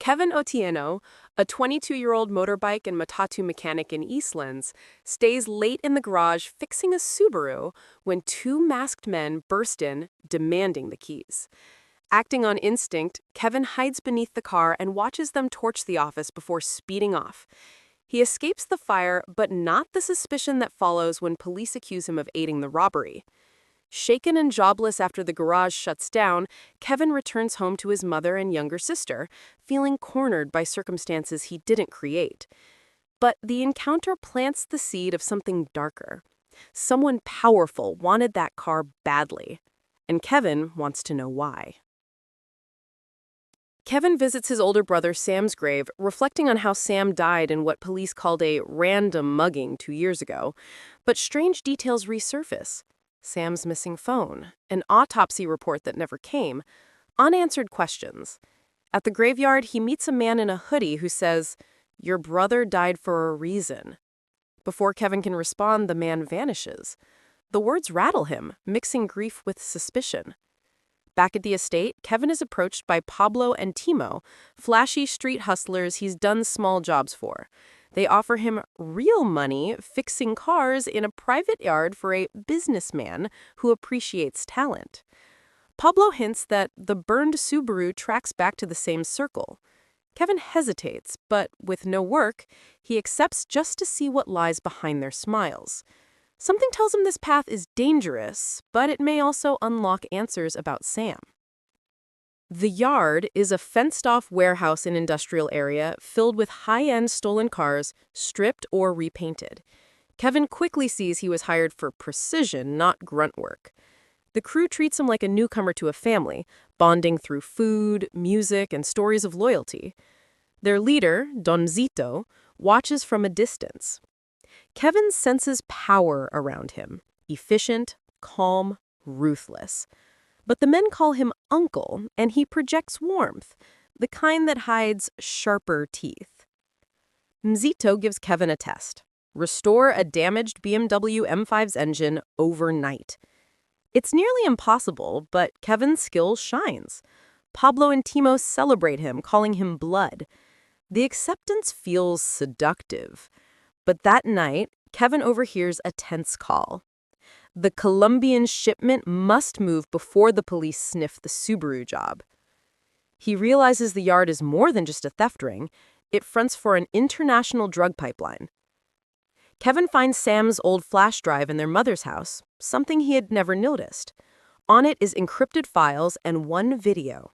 Kevin Otieno, a 22-year-old motorbike and matatu mechanic in Eastlands, stays late in the garage fixing a Subaru when two masked men burst in, demanding the keys. Acting on instinct, Kevin hides beneath the car and watches them torch the office before speeding off. He escapes the fire, but not the suspicion that follows when police accuse him of aiding the robbery. Shaken and jobless after the garage shuts down, Kevin returns home to his mother and younger sister, feeling cornered by circumstances he didn't create. But the encounter plants the seed of something darker. Someone powerful wanted that car badly, and Kevin wants to know why. Kevin visits his older brother Sam's grave, reflecting on how Sam died in what police called a random mugging 2 years ago. But strange details resurface. Sam's missing phone, an autopsy report that never came, unanswered questions. At the graveyard, he meets a man in a hoodie who says, "Your brother died for a reason." Before Kevin can respond, the man vanishes. The words rattle him, mixing grief with suspicion. Back at the estate, Kevin is approached by Pablo and Timo, flashy street hustlers he's done small jobs for. They offer him real money fixing cars in a private yard for a businessman who appreciates talent. Pablo hints that the burned Subaru tracks back to the same circle. Kevin hesitates, but with no work, he accepts just to see what lies behind their smiles. Something tells him this path is dangerous, but it may also unlock answers about Sam. The yard is a fenced-off warehouse in industrial area filled with high-end stolen cars, stripped or repainted. Kevin quickly sees he was hired for precision, not grunt work. The crew treats him like a newcomer to a family, bonding through food, music, and stories of loyalty. Their leader, Don Zito, watches from a distance. Kevin senses power around him, efficient, calm, ruthless. But the men call him Uncle, and he projects warmth, the kind that hides sharper teeth. Mzito gives Kevin a test. Restore a damaged BMW M5's engine overnight. It's nearly impossible, but Kevin's skill shines. Pablo and Timo celebrate him, calling him blood. The acceptance feels seductive. But that night, Kevin overhears a tense call. The Colombian shipment must move before the police sniff the Subaru job. He realizes the yard is more than just a theft ring. It fronts for an international drug pipeline. Kevin finds Sam's old flash drive in their mother's house, something he had never noticed. On it is encrypted files and one video.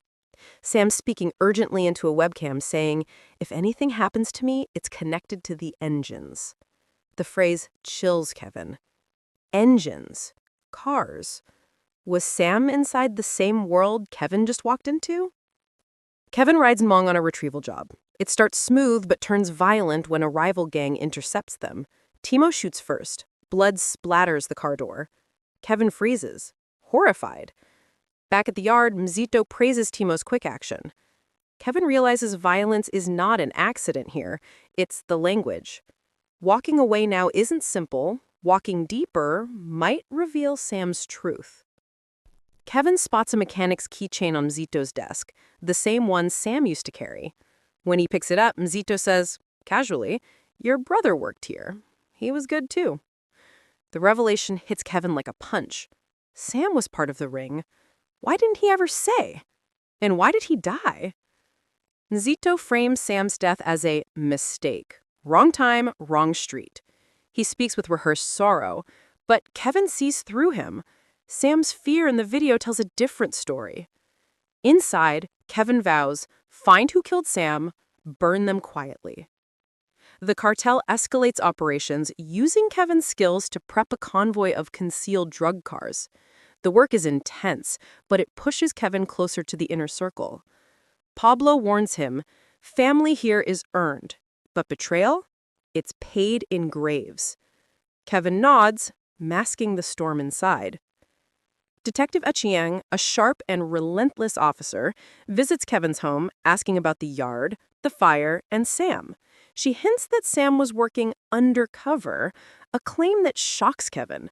Sam speaking urgently into a webcam saying, "If anything happens to me, it's connected to the engines." The phrase chills Kevin. Engines. Cars. Was Sam inside the same world Kevin just walked into? Kevin rides Mong on a retrieval job. It starts smooth but turns violent when a rival gang intercepts them. Timo shoots first. Blood splatters the car door. Kevin freezes, horrified. Back at the yard, Mzito praises Timo's quick action. Kevin realizes violence is not an accident here. It's the language. Walking away now isn't simple. Walking deeper might reveal Sam's truth. Kevin spots a mechanic's keychain on Mzito's desk, the same one Sam used to carry. When he picks it up, Mzito says, casually, "Your brother worked here. He was good too." The revelation hits Kevin like a punch. Sam was part of the ring. Why didn't he ever say? And why did he die? Mzito frames Sam's death as a mistake. Wrong time, wrong street. He speaks with rehearsed sorrow, but Kevin sees through him. Sam's fear in the video tells a different story. Inside, Kevin vows, find who killed Sam, burn them quietly. The cartel escalates operations using Kevin's skills to prep a convoy of concealed drug cars. The work is intense, but it pushes Kevin closer to the inner circle. Pablo warns him, family here is earned, but betrayal? It's paid in graves. Kevin nods, masking the storm inside. Detective Achieng, a sharp and relentless officer, visits Kevin's home, asking about the yard, the fire, and Sam. She hints that Sam was working undercover, a claim that shocks Kevin.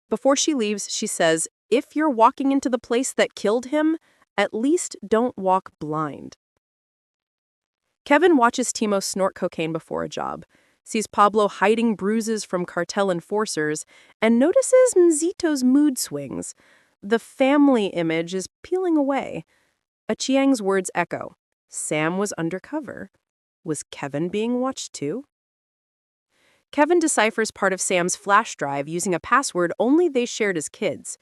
Before she leaves, she says, if you're walking into the place that killed him, at least don't walk blind. Kevin watches Timo snort cocaine before a job, sees Pablo hiding bruises from cartel enforcers, and notices Mzito's mood swings. The family image is peeling away. Achieng's words echo. Sam was undercover. Was Kevin being watched too? Kevin deciphers part of Sam's flash drive using a password only they shared as kids.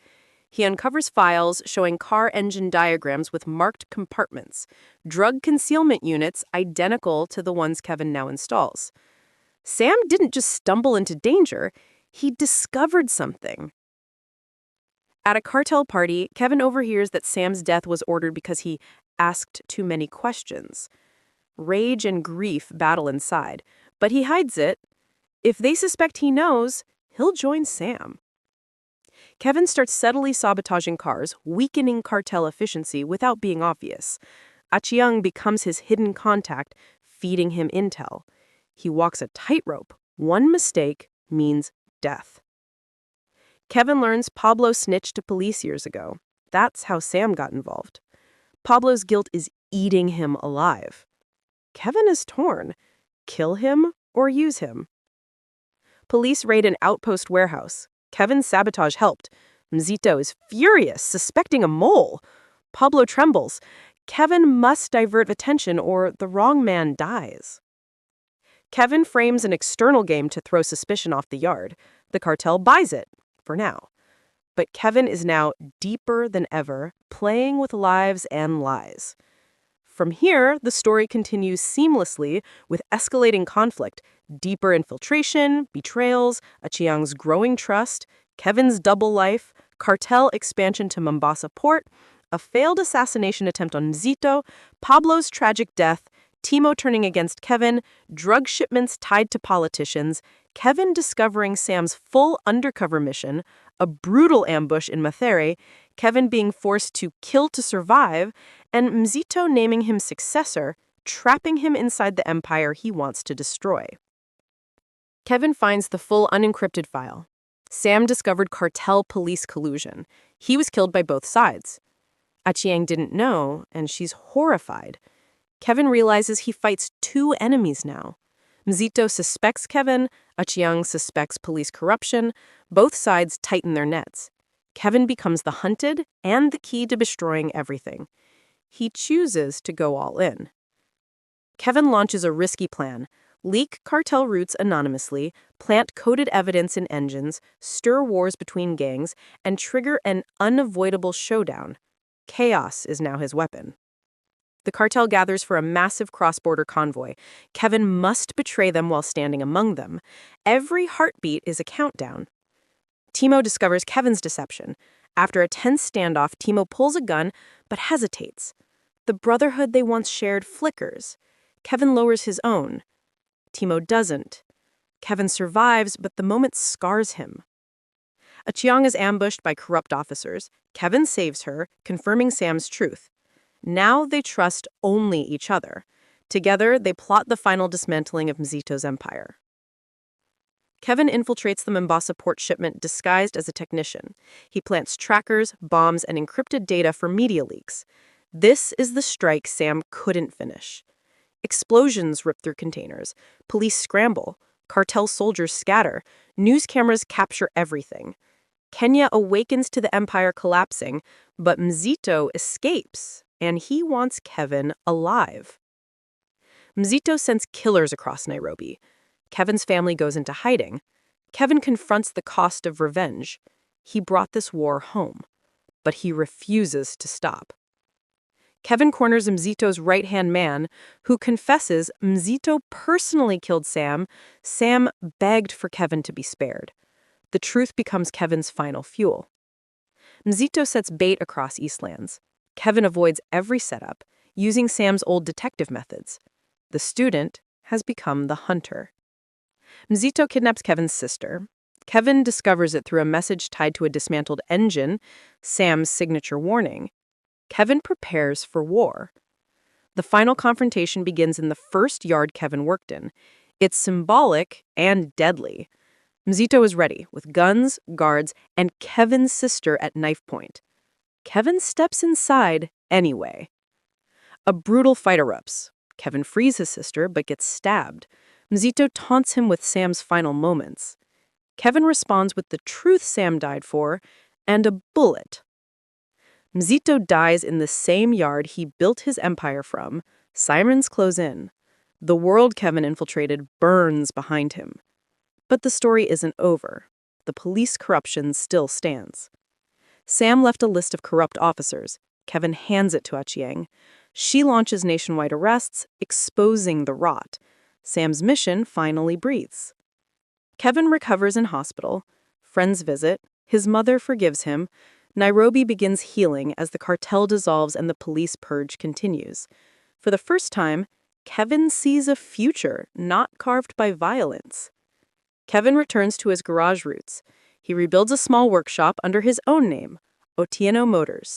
He uncovers files showing car engine diagrams with marked compartments, drug concealment units identical to the ones Kevin now installs. Sam didn't just stumble into danger, he discovered something. At a cartel party, Kevin overhears that Sam's death was ordered because he asked too many questions. Rage and grief battle inside, but he hides it. If they suspect he knows, he'll join Sam. Kevin starts subtly sabotaging cars, weakening cartel efficiency without being obvious. Achieng becomes his hidden contact, feeding him intel. He walks a tightrope. One mistake means death. Kevin learns Pablo snitched to police years ago. That's how Sam got involved. Pablo's guilt is eating him alive. Kevin is torn. Kill him or use him? Police raid an outpost warehouse. Kevin's sabotage helped. Mzito is furious, suspecting a mole. Pablo trembles. Kevin must divert attention or the wrong man dies. Kevin frames an external game to throw suspicion off the yard. The cartel buys it, for now. But Kevin is now deeper than ever, playing with lives and lies. From here, the story continues seamlessly with escalating conflict, deeper infiltration, betrayals, Achieng's growing trust, Kevin's double life, cartel expansion to Mombasa port, a failed assassination attempt on Mzito, Pablo's tragic death, Timo turning against Kevin, drug shipments tied to politicians, Kevin discovering Sam's full undercover mission, a brutal ambush in Mathare, Kevin being forced to kill to survive, and Mzito naming him successor, trapping him inside the empire he wants to destroy. Kevin finds the full unencrypted file. Sam discovered cartel police collusion. He was killed by both sides. Achieng didn't know, and she's horrified. Kevin realizes he fights two enemies now. Mzito suspects Kevin, Achieng suspects police corruption. Both sides tighten their nets. Kevin becomes the hunted and the key to destroying everything. He chooses to go all in. Kevin launches a risky plan. Leak cartel routes anonymously, plant coded evidence in engines, stir wars between gangs, and trigger an unavoidable showdown. Chaos is now his weapon. The cartel gathers for a massive cross-border convoy. Kevin must betray them while standing among them. Every heartbeat is a countdown. Timo discovers Kevin's deception. After a tense standoff, Timo pulls a gun, but hesitates. The brotherhood they once shared flickers. Kevin lowers his own. Timo doesn't. Kevin survives, but the moment scars him. Achieng is ambushed by corrupt officers. Kevin saves her, confirming Sam's truth. Now they trust only each other. Together, they plot the final dismantling of Mzito's empire. Kevin infiltrates the Mombasa port shipment disguised as a technician. He plants trackers, bombs, and encrypted data for media leaks. This is the strike Sam couldn't finish. Explosions rip through containers. Police scramble. Cartel soldiers scatter. News cameras capture everything. Kenya awakens to the empire collapsing, but Mzito escapes, and he wants Kevin alive. Mzito sends killers across Nairobi. Kevin's family goes into hiding. Kevin confronts the cost of revenge. He brought this war home, but he refuses to stop. Kevin corners Mzito's right-hand man, who confesses Mzito personally killed Sam. Sam begged for Kevin to be spared. The truth becomes Kevin's final fuel. Mzito sets bait across Eastlands. Kevin avoids every setup, using Sam's old detective methods. The student has become the hunter. Mzito kidnaps Kevin's sister. Kevin discovers it through a message tied to a dismantled engine, Sam's signature warning. Kevin prepares for war. The final confrontation begins in the first yard Kevin worked in. It's symbolic and deadly. Mzito is ready, with guns, guards, and Kevin's sister at knife point. Kevin steps inside anyway. A brutal fight erupts. Kevin frees his sister but gets stabbed. Mzito taunts him with Sam's final moments. Kevin responds with the truth Sam died for and a bullet. Mzito dies in the same yard he built his empire from. Sirens close in. The world Kevin infiltrated burns behind him. But the story isn't over. The police corruption still stands. Sam left a list of corrupt officers. Kevin hands it to Achieng. She launches nationwide arrests, exposing the rot. Sam's mission finally breathes. Kevin recovers in hospital. Friends visit. His mother forgives him. Nairobi begins healing as the cartel dissolves and the police purge continues. For the first time, Kevin sees a future not carved by violence. Kevin returns to his garage roots. He rebuilds a small workshop under his own name, Otieno Motors.